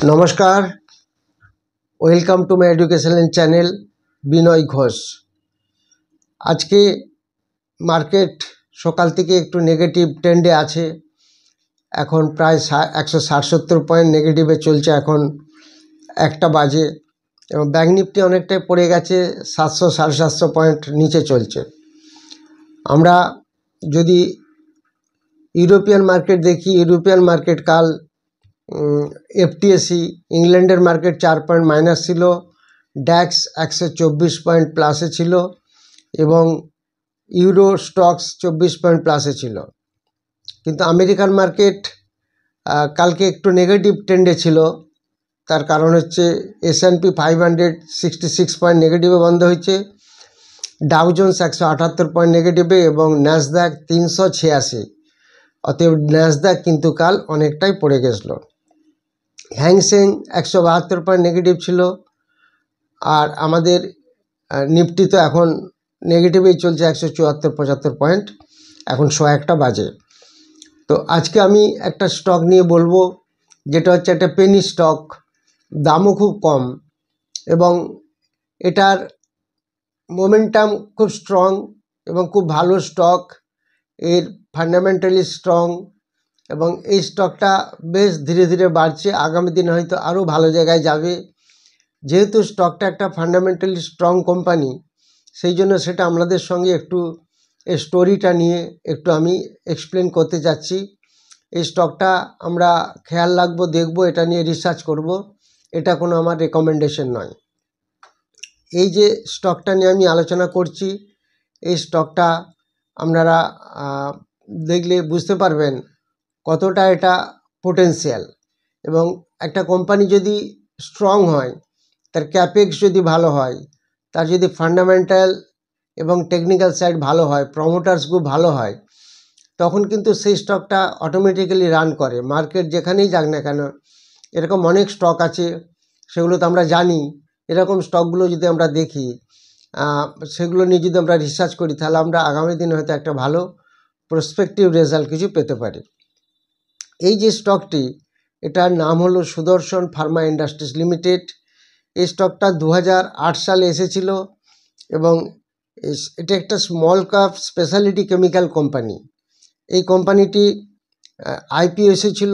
নমস্কার, welcome to my educational channel Binoy Ghosh. আজকে market সকাল থেকে একটু নেগেটিভ ট্রেন্ডে আছে। এখন প্রায় 160-70 পয়েন্ট নেগেটিভে চলছে এখন 1টা বাজে, এবং ব্যাঙ্ক নিফটি অনেকটাই পড়ে গেছে, 700-750 পয়েন্ট নিচে চলছে। আমরা যদি ইউরোপিয়ান মার্কেট দেখি, ইউরোপিয়ান মার্কেট কাল এফটিএসি ইংল্যান্ডের মার্কেট 4 পয়েন্ট মাইনাস ছিল, ড্যাক্স 124 পয়েন্ট প্লাসে ছিল এবং ইউরো স্টক্স 24 পয়েন্ট প্লাসে ছিল। কিন্তু আমেরিকান মার্কেট কালকে একটু নেগেটিভ ট্রেন্ডে ছিল। তার কারণ হচ্ছে S&P 500 66 পয়েন্ট নেগেটিভে বন্ধ হয়েছে, ডাউ জোন্স 178 পয়েন্ট নেগেটিভে এবং ন্যাসডাক 386। অতএব ন্যাসডাক কিন্তু কাল অনেকটাই পড়ে গেছিলো। হ্যাংসেং 172 পয়েন্ট নেগেটিভ ছিল, আর আমাদের নিফটি তো এখন নেগেটিভেই চলছে, 174-75 পয়েন্ট, এখন 100টা বাজে। তো আজকে আমি একটা স্টক নিয়ে বলবো, যেটা হচ্ছে একটা পেনি স্টক, দামও খুব কম এবং এটার মোমেন্টাম খুব স্ট্রং এবং খুব ভালো স্টক, এর ফান্ডামেন্টালি স্ট্রং এবং এই স্টকটা বেশ ধীরে ধীরে বাড়ছে, আগামী দিনে হয়তো আরও ভালো জায়গায় যাবে। যেহেতু স্টকটা একটা ফান্ডামেন্টালি স্ট্রং কোম্পানি, সেই জন্য সেটা আমাদের সঙ্গে একটু এই স্টোরিটা নিয়ে একটু আমি এক্সপ্লেন করতে যাচ্ছি। এই স্টকটা আমরা খেয়াল রাখবো, দেখবো, এটা নিয়ে রিসার্চ করব, এটা কোনো আমার রেকমেন্ডেশন নয়। এই যে স্টকটা নিয়ে আমি আলোচনা করছি, এই স্টকটা আপনারা দেখলে বুঝতে পারবেন কতটা এটা পোটেন্সিয়াল। এবং একটা কোম্পানি যদি স্ট্রং হয়, তার ক্যাপেক্স যদি ভালো হয়, তার যদি ফান্ডামেন্টাল এবং টেকনিক্যাল সাইড ভালো হয়, প্রমোটার্স গ্রুপ ভালো হয়, তখন কিন্তু সেই স্টকটা অটোমেটিক্যালি রান করে। মার্কেট যেখানেই যাক না কেন, এরকম অনেক স্টক আছে, সেগুলো তো আমরা জানি। এরকম স্টকগুলো যদি আমরা দেখি, সেগুলো নিয়ে যদি আমরা রিসার্চ করি, তাহলে আমরা আগামী দিনে হয়তো একটা ভালো প্রসপেক্টিভ রেজাল্ট কিছু পেতে পারি। এই যে স্টকটি, এটার নাম হলো সুদর্শন ফার্মা ইন্ডাস্ট্রিজ লিমিটেড। এই স্টকটা 2008 সালে এসেছিল এবং এটা একটা small cap speciality chemical company. এই কোম্পানিটি আইপিও এসেছিল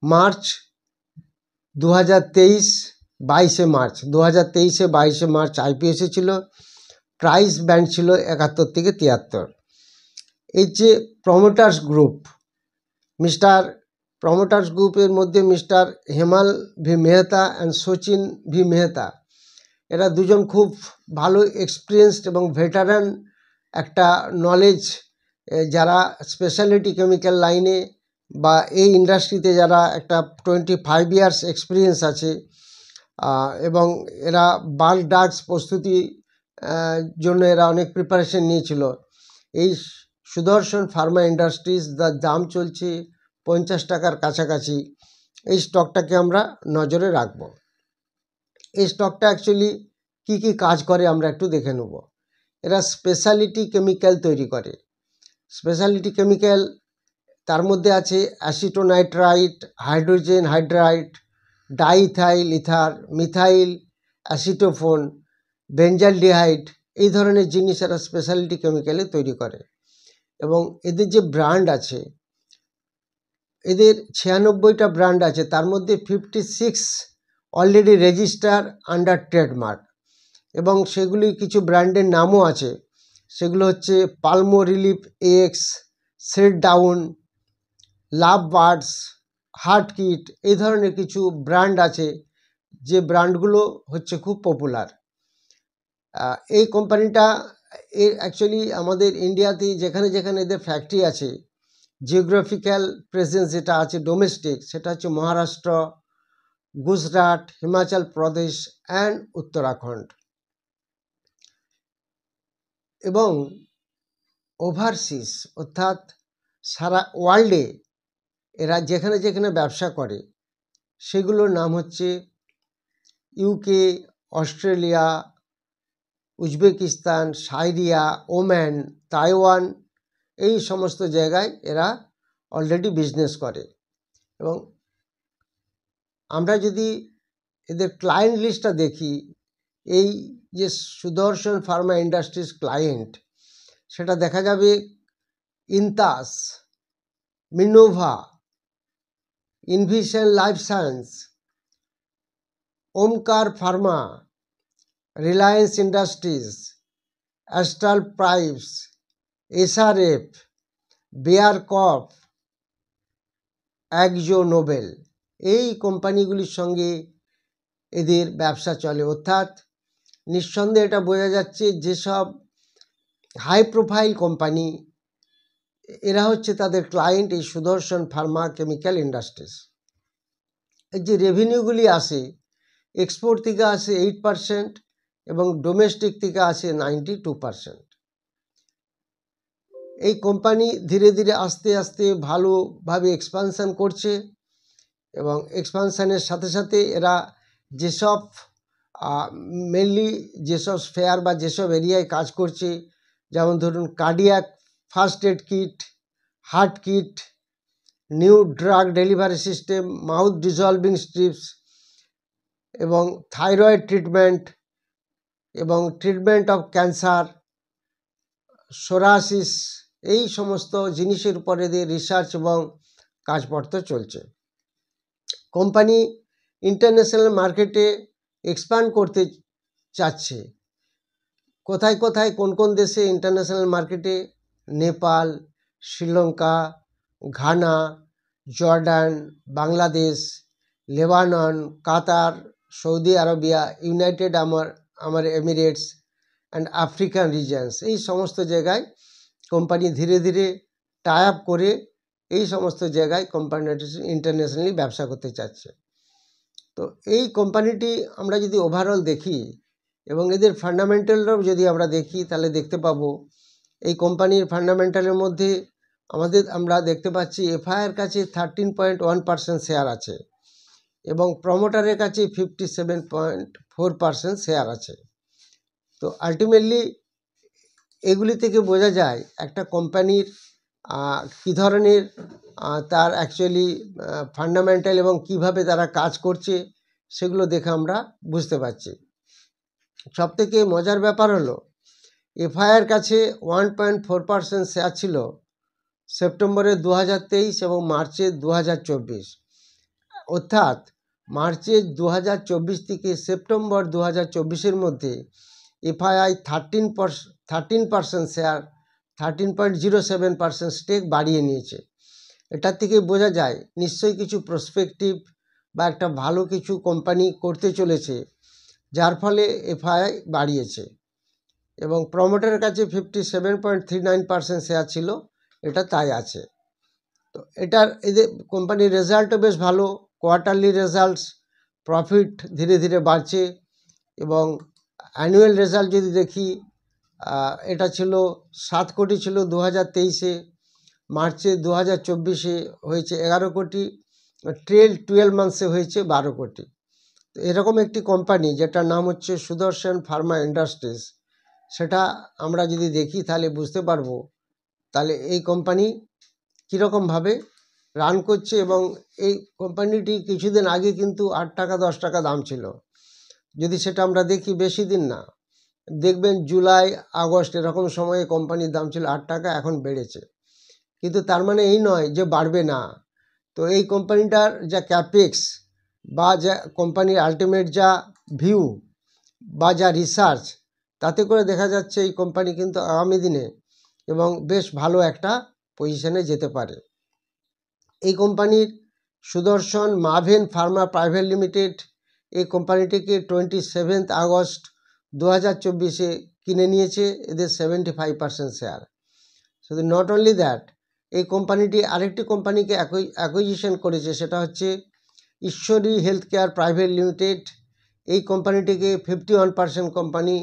মার্চ 2023, 22শে মার্চ 2023-এ 22শে মার্চ আইপিও এসেছিল। প্রাইস ব্যান্ড ছিল 71 থেকে 73। এই যে প্রমোটার্স গ্রুপ, প্রমোটার্স গ্রুপের মধ্যে mister Hemal V Mehta and Sachin V Mehta, এরা দুজন খুব ভালো এক্সপিরিয়েন্সড এবং ভেটারান একটা নলেজ, যারা স্পেশালিটি কেমিক্যাল লাইনে বা এই ইন্ডাস্ট্রিতে যারা একটা 25 ইয়ার্স এক্সপিরিয়েন্স আছে, এবং এরা বাল্ক ড্রাগস প্রস্তুতি জন্য এরা অনেক প্রিপারেশন নিয়েছিল। এই সুদর্শন ফার্মা ইন্ডাস্ট্রিজ, যার দাম চলছে 50 টাকার কাছাকাছি, এই স্টকটাকে আমরা নজরে রাখব। এই স্টকটা অ্যাকচুয়ালি কি কি কাজ করে আমরা একটু দেখে নেব। এরা স্পেশালিটি কেমিক্যাল তৈরি করে। স্পেশালিটি কেমিক্যাল, তার মধ্যে আছে acetonitrile, hydrogen hydride, diethyl ether, methyl acetophenone, benzaldehyde, এই ধরনের জিনিস এরা স্পেশালিটি কেমিক্যালে তৈরি করে। এবং এদের যে ব্র্যান্ড আছে, এদের 96টা ব্র্যান্ড আছে, তার মধ্যে 56 অলরেডি রেজিস্টার আন্ডার ট্রেডমার্ক। এবং সেগুলি কিছু ব্র্যান্ডের নামও আছে, সেগুলো হচ্ছে Pulmo relief x, set down, লাভ বার্ডস, হার্ট কিট, এই ধরনের কিছু ব্র্যান্ড আছে, যে ব্র্যান্ডগুলো হচ্ছে খুব পপুলার। এই কোম্পানিটা অ্যাকচুয়ালি আমাদের ইন্ডিয়াতে যেখানে যেখানে এদের ফ্যাক্টরি আছে, জিওগ্রাফিক্যাল প্রেজেন্স যেটা আছে ডোমেস্টিক, সেটা হচ্ছে মহারাষ্ট্র, গুজরাট, হিমাচল প্রদেশ অ্যান্ড উত্তরাখণ্ড। এবং ওভারসিজ অর্থাৎ সারা ওয়ার্ল্ডে এরা যেখানে যেখানে ব্যবসা করে, সেগুলোর নাম হচ্ছে UK, Australia, Uzbekistan, Syria, Oman, Taiwan, এই সমস্ত জায়গায় এরা অলরেডি বিজনেস করে। এবং আমরা যদি এদের ক্লায়েন্ট লিস্টটা দেখি, এই যে সুদর্শন ফার্মা ইন্ডাস্ট্রিজ ক্লায়েন্ট, সেটা দেখা যাবে Intas, Minova, Invision life science, Omkar pharma, Reliance industries, Astral প্রাইভস, SRF, Bayer crop, Akzo Nobel, এই কোম্পানিগুলির সঙ্গে এদের ব্যবসা চলে। অর্থাৎ নিঃসন্দেহে এটা বোঝা যাচ্ছে যেসব হাই প্রোফাইল কোম্পানি, এরা হচ্ছে তাদের ক্লায়েন্ট এই সুদর্শন ফার্মা কেমিক্যাল ইন্ডাস্ট্রিজ। এই যে রেভিনিউগুলি আসে, এক্সপোর্ট থেকে আসে 8% এবং ডোমেস্টিক থেকে আসে 92%। এই কোম্পানি ধীরে ধীরে আস্তে আস্তে ভালোভাবে এক্সপানশন করছে এবং এক্সপানশনের সাথে সাথে এরা যেসব মেনলি যেসব স্ফেয়ার বা যেসব এরিয়ায় কাজ করছে, যেমন ধরুন cardiac first aid kit, heart kit, new drug delivery system, mouth dissolving strips এবং থাইরয়েড ট্রিটমেন্ট এবং ট্রিটমেন্ট অফ ক্যান্সার, সোরাসিস, এই সমস্ত জিনিসের উপরে দিয়ে রিসার্চ এবং কাজপত্র চলছে। কোম্পানি ইন্টারন্যাশনাল মার্কেটে এক্সপ্যান্ড করতে চাচ্ছে। কোথায় কোথায় কোন কোন দেশে ইন্টারন্যাশনাল মার্কেটে? Nepal, Sri Lanka, Ghana, Jordan, Bangladesh, Lebanon, Qatar, Saudi Arabia, United Arab Emirates and African regions, এই সমস্ত জায়গায় কোম্পানি ধীরে ধীরে টাই আপ করে এই সমস্ত জায়গায় কোম্পানি ইন্টারন্যাশনালি ব্যবসা করতে চাচ্ছে। তো এই কোম্পানিটি আমরা যদি ওভারঅল দেখি এবং এদের ফান্ডামেন্টালও যদি আমরা দেখি, তাহলে দেখতে পাবো এই কোম্পানির ফান্ডামেন্টালের মধ্যে আমরা দেখতে পাচ্ছি এফআইআর কাছে 13.1% শেয়ার আছে এবং প্রমোটারের কাছে 57.4% শেয়ার আছে। তো আলটিমেটলি এগুলি থেকে বোঝা যায় একটা কোম্পানির কী ধরনের তার অ্যাকচুয়ালি ফান্ডামেন্টাল এবং কিভাবে তারা কাজ করছে সেগুলো দেখে আমরা বুঝতে পারছি। সবথেকে মজার ব্যাপার হলো এফআইআর কাছে 1.4% শেয়ার ছিল সেপ্টেম্বরে 2023 এবং মার্চে 2024। অর্থাৎ মার্চে 2024 থেকে সেপ্টেম্বর 2024-এর মধ্যে এফআইআই 13% শেয়ার, 13.07% স্টেক বাড়িয়ে নিয়েছে। এটার থেকে বোঝা যায় নিশ্চয়ই কিছু প্রসপেক্টিভ বা একটা ভালো কিছু কোম্পানি করতে চলেছে, যার ফলে এফআইআই বাড়িয়েছে। এবং প্রমোটারের কাছে 57.39% শেয়ার ছিল, এটা তাই আছে। তো এদের কোম্পানির রেজাল্টও বেশ ভালো, কোয়ার্টারলি রেজাল্টস, প্রফিট ধীরে ধীরে বাড়ছে এবং অ্যানুয়াল রেজাল্ট যদি দেখি, এটা ছিল 7 কোটি ছিল 2023-এ, মার্চে 2024-এ হয়েছে 11 কোটি, 12 মান্থসে হয়েছে 12 কোটি। তো এরকম একটি কোম্পানি যেটার নাম হচ্ছে সুদর্শন ফার্মা ইন্ডাস্ট্রিজ, সেটা আমরা যদি দেখি তাহলে বুঝতে পারবো তাহলে এই কোম্পানি কীরকমভাবে রান করছে। এবং এই কোম্পানিটি কিছুদিন আগে কিন্তু 8 টাকা 10 টাকা দাম ছিল। যদি সেটা আমরা দেখি বেশি দিন না, দেখবেন জুলাই আগস্ট এরকম সময়ে কোম্পানির দাম ছিল 8 টাকা, এখন বেড়েছে। কিন্তু তার মানে এই নয় যে বাড়বে না। তো এই কোম্পানিটার যা ক্যাপেক্স বা যা কোম্পানির আলটিমেট যা ভিউ বা যা রিসার্চ, তাতে করে দেখা যাচ্ছে এই কোম্পানি কিন্তু আগামী দিনে এবং বেশ ভালো একটা পজিশনে যেতে পারে। এই কোম্পানির সুদর্শন মাভেন ফার্মা প্রাইভেট লিমিটেড এই কোম্পানিটিকে 27 আগস্ট 2024-এ কিনে নিয়েছে, এদের 75% শেয়ার। শুধু নট অনলি দ্যাট, এই কোম্পানিটি আরেকটি কোম্পানিকে অ্যাকুইজিশন করেছে, সেটা হচ্ছে ঈশ্বরী হেলথ কেয়ার প্রাইভেট লিমিটেড। এই কোম্পানিটিকে 51% কোম্পানি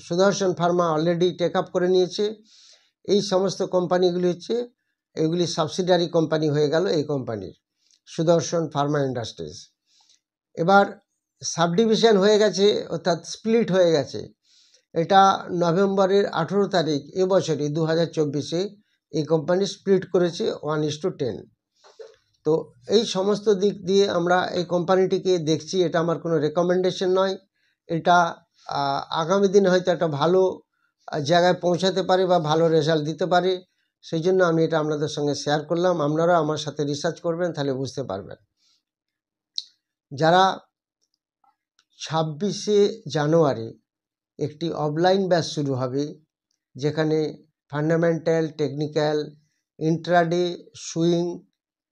সুদর্শন ফার্মা অলরেডি টেক আপ করে নিয়েছে। এই সমস্ত কোম্পানিগুলি হচ্ছে এগুলি সাবসিডিয়ারি কোম্পানি হয়ে গেল এই কোম্পানির, সুদর্শন ফার্মা ইন্ডাস্ট্রিজ। এবার সাবডিভিশন হয়ে গেছে, অর্থাৎ স্প্লিট হয়ে গেছে। এটা নভেম্বরের 18 তারিখ এবছরই 2024-এ এই কোম্পানি স্প্লিট করেছে 1:10। তো এই সমস্ত দিক দিয়ে আমরা এই কোম্পানিটিকে দেখছি। এটা আমার কোনো রেকমেন্ডেশন নয়, এটা আগামী দিনে হয়তো একটা ভালো জায়গায় পৌঁছাতে পারে বা ভালো রেজাল্ট দিতে পারে, সেই জন্য আমি এটা আপনাদের সঙ্গে শেয়ার করলাম। আপনারা আমার সাথে রিসার্চ করবেন, তাহলে বুঝতে পারবেন। যারা 26শে জানুয়ারি একটি অফলাইন ব্যাচ শুরু হবে, যেখানে fundamental, technical, intraday, swing,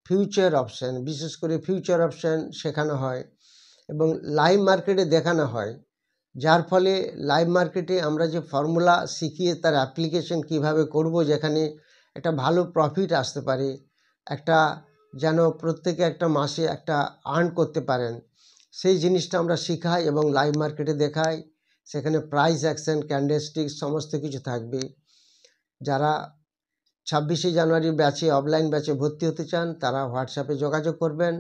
future option, বিশেষ করে ফিউচার অপশান শেখানো হয় এবং লাইভ মার্কেটে দেখানো হয়, যার ফলে লাইভ মার্কেটে আমরা যে ফর্মুলা শিখিয়ে তার অ্যাপ্লিকেশন কিভাবে করব, যেখানে একটা ভালো প্রফিট আসতে পারে, একটা যেন প্রত্যেকে একটা মাসে একটা আর্ন করতে পারেন, সেই জিনিসটা আমরা শেখাই এবং লাইভ মার্কেটে দেখাই। সেখানে প্রাইস অ্যাকশন, ক্যান্ডেলস্টিক সমস্ত কিছু থাকবে। যারা 26শে জানুয়ারির ব্যাচে, অফলাইন ব্যাচে ভর্তি হতে চান, তারা হোয়াটসঅ্যাপে যোগাযোগ করবেন।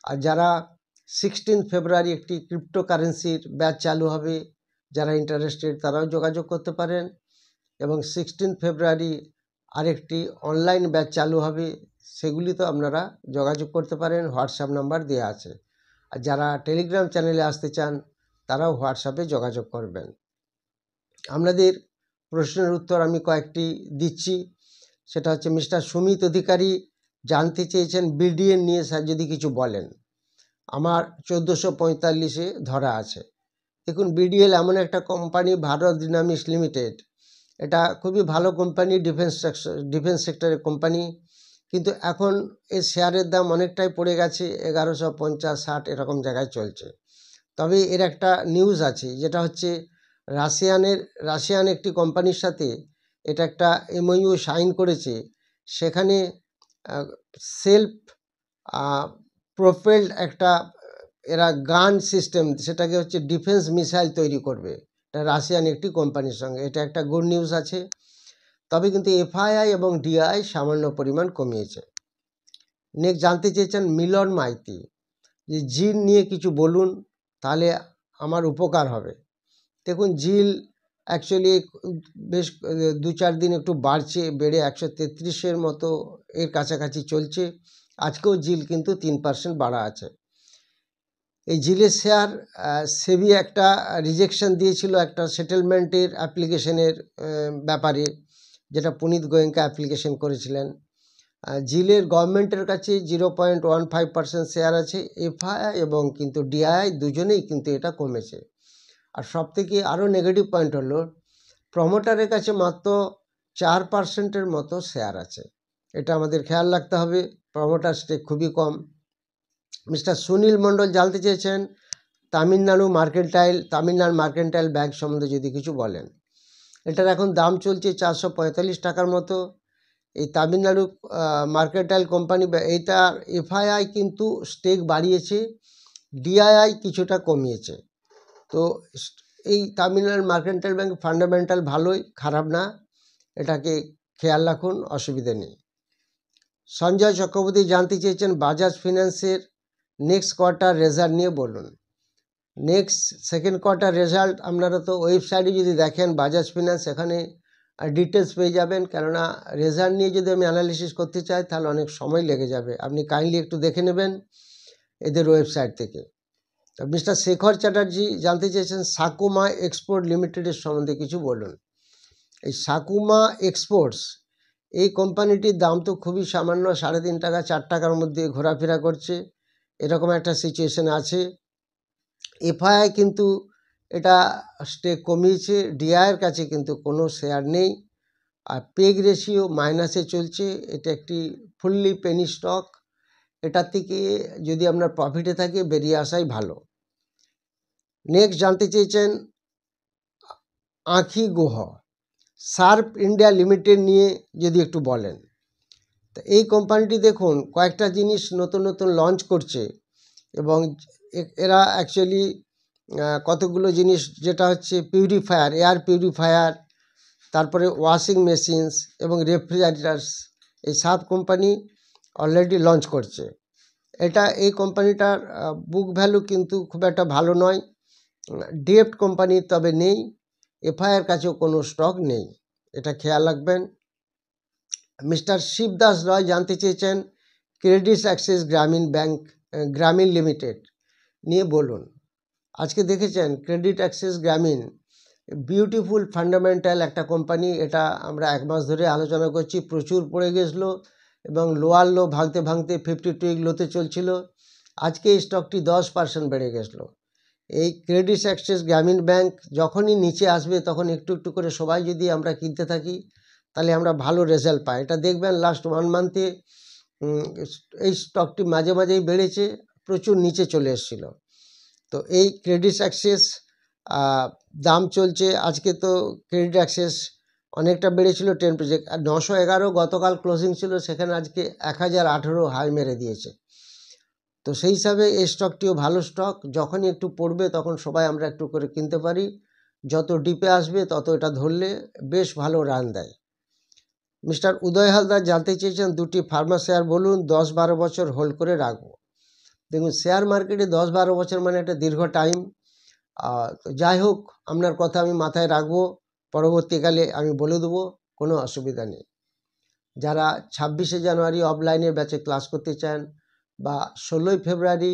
আর যারা 16 ফেব্রুয়ারি একটি ক্রিপ্টোকারেন্সির ব্যাচ চালু হবে, যারা ইন্টারেস্টেড তারাও যোগাযোগ করতে পারেন। এবং 16 ফেব্রুয়ারি আরেকটি অনলাইন ব্যাচ চালু হবে, সেগুলিতেও আপনারা যোগাযোগ করতে পারেন, হোয়াটসঅ্যাপ নাম্বার দেওয়া আছে। আর যারা টেলিগ্রাম চ্যানেলে আসতে চান, তারাও হোয়াটসঅ্যাপে যোগাযোগ করবেন। আপনাদের প্রশ্নের উত্তর আমি কয়েকটি দিচ্ছি। সেটা হচ্ছে, মিস্টার সুমিত অধিকারী জানতে চেয়েছেন বিডিএন নিয়ে স্যার যদি কিছু বলেন। আমার 1445-এ ধরা আছে। দেখুন, বিডিএল এমন একটা কোম্পানি, ভারত ডিনামিক্স লিমিটেড, এটা খুবই ভালো কোম্পানি, ডিফেন্স সেক্টরের কোম্পানি, কিন্তু এখন এর শেয়ারের দাম অনেকটাই পড়ে গেছে, 1150-60 এরকম জায়গায় চলছে। তবে এর একটা নিউজ আছে, যেটা হচ্ছে রাশিয়ান একটি কোম্পানির সাথে এটা একটা এমওইউ সাইন করেছে। সেখানে সেলফ প্রোপেলড একটা এরা গান সিস্টেম, সেটাকে হচ্ছে ডিফেন্স মিসাইল তৈরি করবে, এটা রাশিয়ান একটি কোম্পানির সঙ্গে। এটা একটা গুড নিউজ আছে। তবে কিন্তু এফআইআই এবং ডিআই সামান্য পরিমাণ কমিয়েছে। নেক্সট জানতে চেয়েছেন মিলন মাইতি, যে জিল নিয়ে কিছু বলুন, তাহলে আমার উপকার হবে। দেখুন, জিল অ্যাকচুয়ালি বেশ 2-4 দিন একটু বাড়ছে, বেড়ে 133-এর মতো এর কাছাকাছি চলছে। আজকেও জিল কিন্তু 3% বাড়া আছে। এই জিলের শেয়ার সেবি একটা রিজেকশন দিয়েছিল একটা সেটেলমেন্টের অ্যাপ্লিকেশনের ব্যাপারে, যেটা পুনিত গোয়েঙ্কা অ্যাপ্লিকেশন করেছিলেন। জিলের গভর্নমেন্টের কাছে 0.15% শেয়ার আছে। এফআইআই এবং কিন্তু ডিআই দুজনেই কিন্তু এটা কমেছে। আর সবথেকে আরও নেগেটিভ পয়েন্ট হলো, প্রমোটারের কাছে মাত্র 4%-এর মতো শেয়ার আছে। এটা আমাদের খেয়াল রাখতে হবে, প্রমোটার স্টেক খুবই কম। মিস্টার সুনীল মণ্ডল জানতে চেয়েছেন তামিলনাড়ু মার্কেন্টাইল ব্যাংক সম্বন্ধে যদি কিছু বলেন। এটার এখন দাম চলছে 445 টাকার মতো। এই তামিলনাড়ু মার্কেন্টাইল কোম্পানি, এইটার এফআইআই কিন্তু স্টেক বাড়িয়েছে, ডিআইআই কিছুটা কমিয়েছে। তো এই তামিলনাড়ু মার্কেন্টাইল ব্যাংক ফান্ডামেন্টাল ভালোই, খারাপ না, এটাকে খেয়াল রাখুন, অসুবিধে নেই। সঞ্জয় চক্রবর্তী জানতে চেয়েছেন বাজাজ ফিন্যান্সের নেক্সট কোয়ার্টার রেজাল্ট নিয়ে বলুন। নেক্সট সেকেন্ড কোয়ার্টার রেজাল্ট আপনারা তো ওয়েবসাইটে যদি দেখেন বাজাজ ফিন্যান্স, এখানে ডিটেলস পেয়ে যাবেন। কেননা রেজাল্ট নিয়ে যদি আমি অ্যানালিসিস করতে চাই, তাহলে অনেক সময় লেগে যাবে। আপনি কাইন্ডলি একটু দেখে নেবেন এদের ওয়েবসাইট থেকে। মিস্টার শেখর চ্যাটার্জি জানতে চেয়েছেন সাকুমা এক্সপোর্ট লিমিটেডের সম্বন্ধে কিছু বলুন। এই সাকুমা এক্সপোর্টস, এই কোম্পানিটির দাম তো খুবই সামান্য, 3.5 টাকা 4 টাকার মধ্যে ঘোরাফেরা করছে, এরকম একটা সিচুয়েশন আছে। এফআইআই কিন্তু এটা স্টেক কমিয়েছে, ডিআইয়ের কাছে কিন্তু কোনো শেয়ার নেই। আর পেগ রেশিও মাইনাসে চলছে, এটা একটি ফুললি পেনি স্টক। এটা থেকে যদি আপনার প্রফিটে থাকে, বেরিয়ে আসাই ভালো। নেক্সট জানতে চেয়েছেন আঁখি গুহ, শার্প ইন্ডিয়া লিমিটেড নিয়ে যদি একটু বলেন। তো এই কোম্পানিটি দেখুন কয়েকটা জিনিস নতুন নতুন লঞ্চ করছে, এবং এরা অ্যাকচুয়ালি কতগুলো জিনিস, যেটা হচ্ছে পিউরিফায়ার, এয়ার পিউরিফায়ার, তারপরে ওয়াশিং মেশিনস এবং রেফ্রিজারেটার্স, এই সব কোম্পানি অলরেডি লঞ্চ করছে। এই কোম্পানিটার বুক ভ্যালু কিন্তু খুব একটা ভালো নয়, ডেপ্ট কোম্পানির তবে নেই, এফআইআর কাছেও কোনো স্টক নেই, এটা খেয়াল রাখবেন। মিস্টার শিবদাস রয় জানতে চেয়েছেন ক্রেডিট অ্যাক্সেস গ্রামীণ লিমিটেড নিয়ে বলুন। আজকে দেখেছেন ক্রেডিট অ্যাক্সেস গ্রামীণ বিউটিফুল ফান্ডামেন্টাল একটা কোম্পানি। এটা আমরা 1 মাস ধরে আলোচনা করছি, প্রচুর পড়ে গেছিলো এবং লোয়ার লো ভাঙতে ভাঙতে 52 লোতে চলছিল। আজকে এই স্টকটি 10% বেড়ে গেছিলো। এই ক্রেডিট অ্যাক্সেস গ্রামীণ ব্যাংক যখনই নিচে আসবে তখন একটু একটু করে সবাই যদি আমরা কিনতে থাকি তাহলে আমরা ভালো রেজাল্ট পাই। এটা দেখবেন লাস্ট 1 মান্থে এই স্টকটি মাঝে মাঝেই বেড়েছে, প্রচুর নিচে চলে এসেছিল। তো এই ক্রেডিট অ্যাক্সেস দাম চলছে আজকে, তো ক্রেডিট অ্যাক্সেস অনেকটা বেড়েছিল 10%, 911 গতকাল ক্লোজিং ছিল, সেখানে আজকে 1018 হাই মেরে দিয়েছে। তো সেই হিসাবে এই স্টকটিও ভালো স্টক, যখনই একটু পড়বে তখন সবাই আমরা একটু করে কিনতে পারি, যত ডিপে আসবে তত এটা ধরলে বেশ ভালো রান দেয়। মিস্টার উদয় হালদার জানতে চেয়েছেন 2টি ফার্মা শেয়ার বলুন 10-12 বছর হোল্ড করে রাখবো। দেখুন, শেয়ার মার্কেটে 10-12 বছর মানে একটা দীর্ঘ টাইম। যাই হোক, আপনার কথা আমি মাথায় রাখবো, পরবর্তীকালে আমি বলে দেবো, কোনো অসুবিধা নেই। যারা 26শে জানুয়ারি অফলাইনের ব্যাচে ক্লাস করতে চান বা 16ই ফেব্রুয়ারি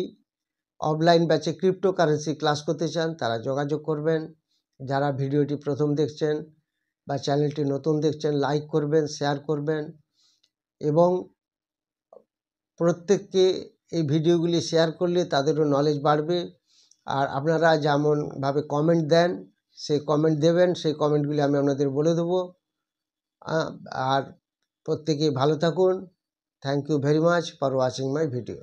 অফলাইন ব্যাচে ক্রিপ্টোকারেন্সি ক্লাস করতে চান তারা যোগাযোগ করবেন। যারা ভিডিওটি প্রথম দেখছেন বা চ্যানেলটি নতুন দেখছেন, লাইক করবেন, শেয়ার করবেন এবং প্রত্যেককে এই ভিডিওগুলি শেয়ার করলে তাদেরও নলেজ বাড়বে। আর আপনারা যেমনভাবে কমেন্ট দেন সেই কমেন্ট দেবেন, সেই কমেন্টগুলি আমি আপনাদের বলে দেবো। আর প্রত্যেকে ভালো থাকুন। Thank you very much for watching my video.